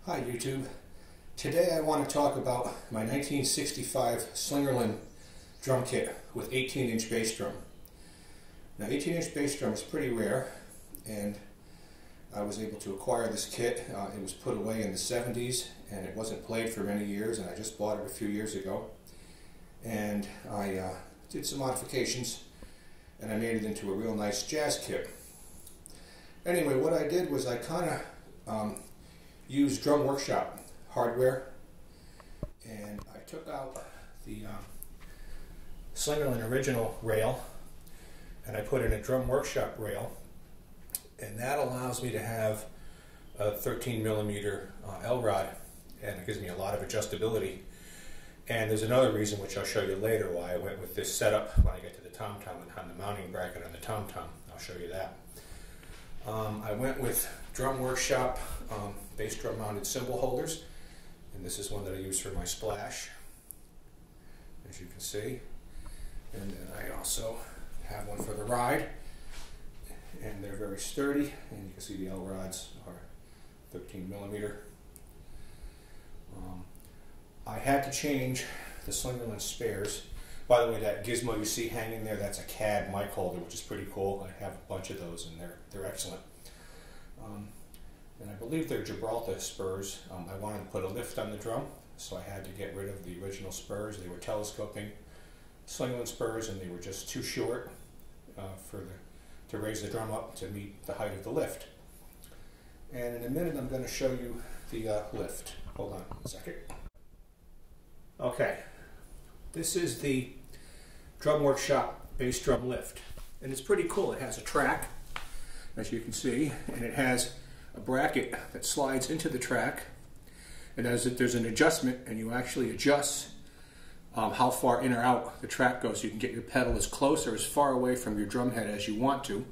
Hi YouTube. Today I want to talk about my 1965 Slingerland drum kit with 18-inch bass drum. Now 18-inch bass drum is pretty rare, and I was able to acquire this kit. It was put away in the 70s and it wasn't played for many years, and I just bought it a few years ago. And I did some modifications and I made it into a real nice jazz kit. Anyway, what I did was I kind of used Drum Workshop hardware, and I took out the Slingerland original rail and I put in a Drum Workshop rail, and that allows me to have a 13mm L-rod, and it gives me a lot of adjustability. And there's another reason, which I'll show you later, why I went with this setup when I get to the tom-tom and on the mounting bracket on the tom-tom. I'll show you that. I went with Drum Workshop bass drum mounted cymbal holders, and this is one that I use for my splash, as you can see. And then I also have one for the ride, and they're very sturdy, and you can see the L rods are 13mm. I had to change the Slingerland spares. By the way, that gizmo you see hanging there, that's a CAD mic holder, which is pretty cool. I have a bunch of those, and they're excellent. And I believe they're Gibraltar spurs. I wanted to put a lift on the drum, so I had to get rid of the original spurs. They were telescoping Slingerland spurs, and they were just too short to raise the drum up to meet the height of the lift. And in a minute I'm going to show you the lift. Hold on a second. Okay, this is the Drum Workshop bass drum lift, and it's pretty cool. It has a track, as you can see, and it has a bracket that slides into the track, and there's an adjustment, and you actually adjust how far in or out the track goes. You can get your pedal as close or as far away from your drum head as you want to.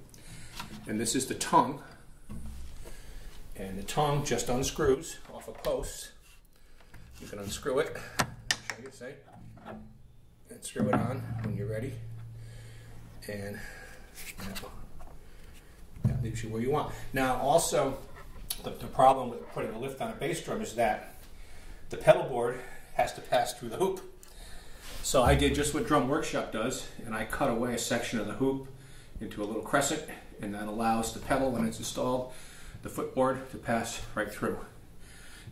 And this is the tongue, and the tongue just unscrews off a post. You can unscrew it, show you, say, and screw it on when you're ready, and that leaves you where you want. Now also, the problem with putting a lift on a bass drum is that the pedal board has to pass through the hoop. So I did just what Drum Workshop does, and I cut away a section of the hoop into a little crescent, and that allows the pedal, when it's installed, the footboard to pass right through.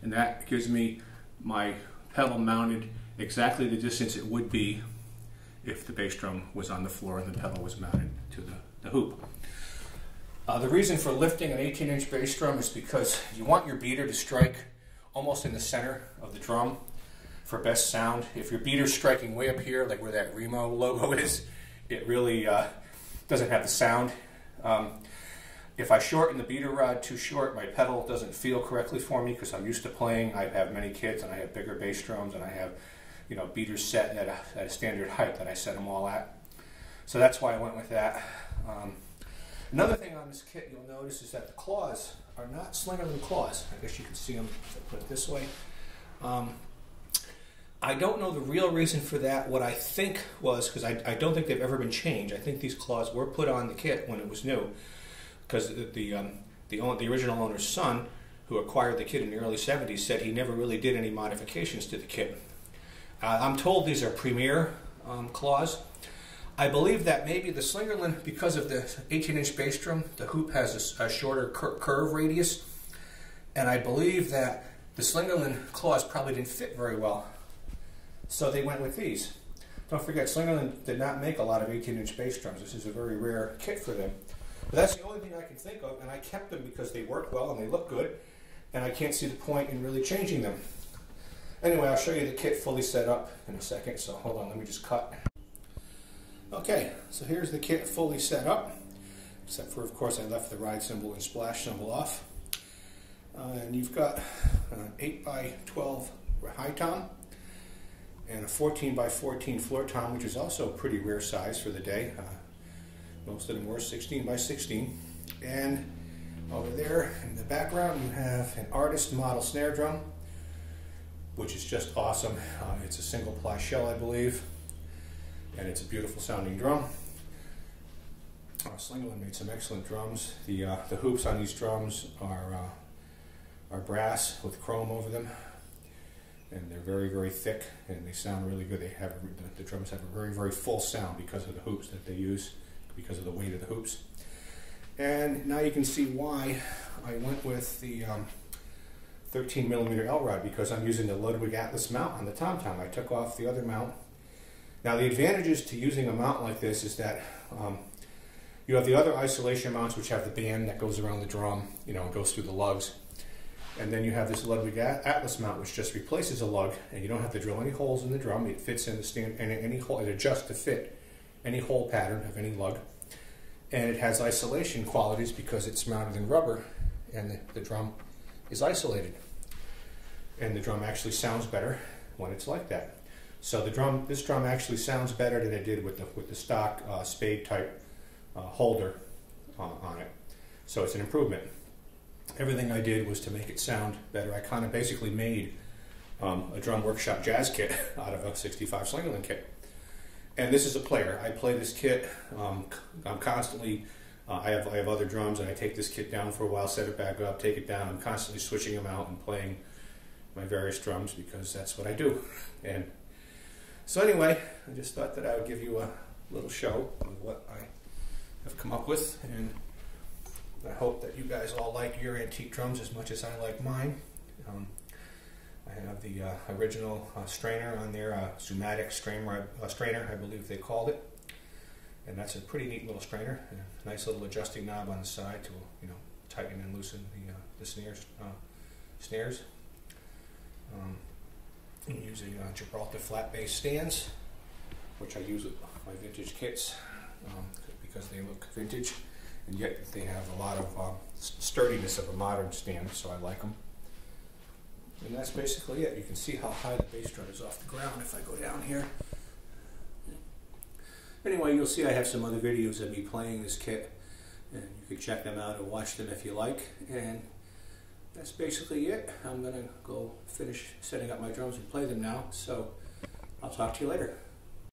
And that gives me my pedal mounted exactly the distance it would be if the bass drum was on the floor and the pedal was mounted to the hoop. The reason for lifting an 18-inch bass drum is because you want your beater to strike almost in the center of the drum for best sound. If your beater's striking way up here, like where that Remo logo is, it really doesn't have the sound. If I shorten the beater rod too short, my pedal doesn't feel correctly for me, because I'm used to playing. I have many kits, and I have bigger bass drums, and I have, you know, beaters set at a standard height that I set them all at. So that's why I went with that. Another thing on this kit you'll notice is that the claws are not Slingerland claws. I guess you can see them if I put it this way. I don't know the real reason for that. What I think was, because I don't think they've ever been changed. I think these claws were put on the kit when it was new, because the original owner's son, who acquired the kit in the early 70s, said he never really did any modifications to the kit. I'm told these are premier claws. I believe that maybe the Slingerland, because of the 18-inch bass drum, the hoop has a shorter curve radius, and I believe that the Slingerland claws probably didn't fit very well, so they went with these. Don't forget, Slingerland did not make a lot of 18-inch bass drums. This is a very rare kit for them. But that's the only thing I can think of, and I kept them because they work well and they look good, and I can't see the point in really changing them. Anyway, I'll show you the kit fully set up in a second, so hold on, let me just cut. Okay, so here's the kit fully set up, except for, of course, I left the ride cymbal and splash cymbal off. And you've got an 8x12 high tom and a 14x14 floor tom, which is also a pretty rare size for the day. Most of them were 16x16. And over there in the background you have an artist model snare drum, which is just awesome. It's a single ply shell, I believe, and it's a beautiful sounding drum. Slingerland made some excellent drums. The hoops on these drums are are brass with chrome over them, and they're very, very thick, and they sound really good. They have the drums have a very, very full sound because of the hoops that they use, because of the weight of the hoops. And now you can see why I went with the 13mm L-rod, because I'm using the Ludwig Atlas mount on the tom-tom. I took off the other mount. Now the advantages to using a mount like this is that you have the other isolation mounts, which have the band that goes around the drum, you know, and goes through the lugs. And then you have this Ludwig Atlas mount, which just replaces a lug, and you don't have to drill any holes in the drum. It fits in the stand, and any hole, it adjusts to fit any hole pattern of any lug. And it has isolation qualities because it's mounted in rubber, and the drum is isolated. And the drum actually sounds better when it's like that. So this drum actually sounds better than it did with the stock spade type holder on it. So it's an improvement. Everything I did was to make it sound better. I kind of basically made a drum workshop jazz kit out of a 65 Slingerland kit. And this is a player. I play this kit. I'm constantly, I have other drums, and I take this kit down for a while, set it back up, take it down. I'm constantly switching them out and playing my various drums because that's what I do. And so anyway, I just thought that I would give you a little show of what I have come up with, and I hope that you guys all like your antique drums as much as I like mine. I have the original strainer on there, Zumatic strainer, I believe they called it, and that's a pretty neat little strainer. A nice little adjusting knob on the side to, you know, tighten and loosen the snares. I'm using Gibraltar flat bass stands, which I use with my vintage kits because they look vintage, and yet they have a lot of sturdiness of a modern stand, so I like them. And that's basically it. You can see how high the bass drum is off the ground if I go down here. Anyway, you'll see I have some other videos of me playing this kit, and you can check them out and watch them if you like. And that's basically it. I'm going to go finish setting up my drums and play them now, so I'll talk to you later.